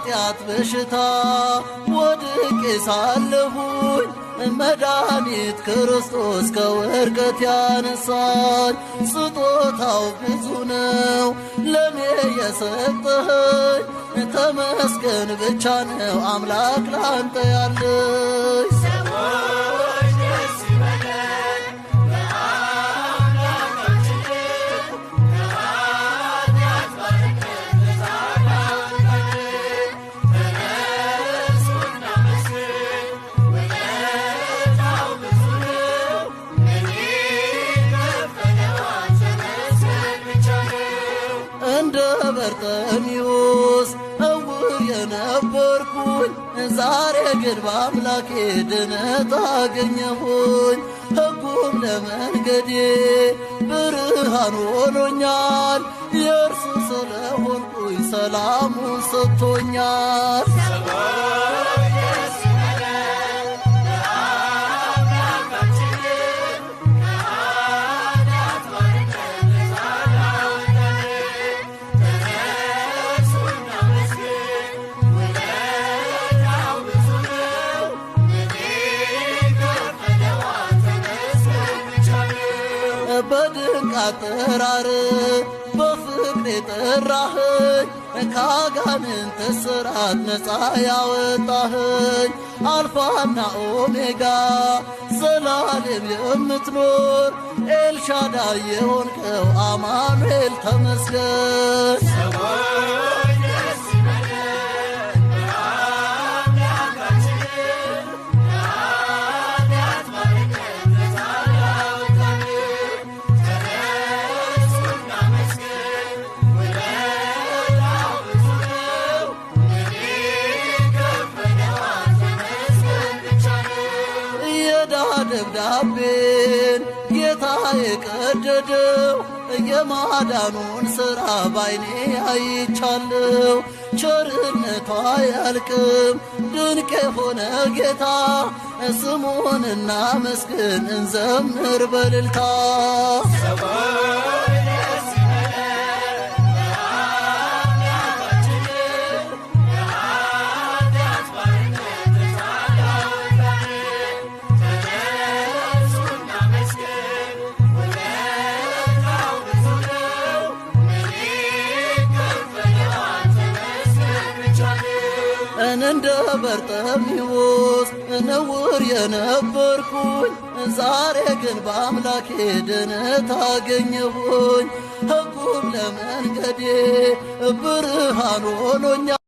በኃጢአት በሽታ ወድቄ ሳለሁኝ መድኃኒት ክርስቶስ ከውድቀት ያነሳኝ። ስጦታው ብዙ ነው ለኔ የሰጠኸኝ፣ ተመስገን ብቻ ነው አምላክ ላንተ ያለኝ። እንደ በርጤሜዎስ ዕውር የነበርኩኝ ዛሬ ግን በአምላኬ ድነት አገኘሁኝ። ሕጉም ለመንገዴ ብርሃን ሆኖኛል፣ የእርሱ ስለሆንኩኝ ሰላሙን ሰጥቶኛል። በድንቅ አጠራር በፍቅር የጠራኸኝ፣ ከአጋንንት እስራት ነፃ ያወጣኸኝ፣ አልፋና ኦሜጋ ዘላለም የምትኖር ኤልሻዳይ የሆንከው አማኑኤል ተመስገን። ደብዳቤን ጌታ የቀደደው የማዳኑን ሥራ ባይኔ አይቻለው። ቸርነቷ አያልቅም ድንቅ የሆነ ጌታ፣ ስሙን እናመስግን እንዘምር በእልልታ። እንደ በርጤሜዎስ ዕውር የነበርኩኝ ዛሬ ግን በአምላኬ ድነት አገኘሁኝ። ሕጉም ለመንገዴ ብርሃን ሆኖኛል።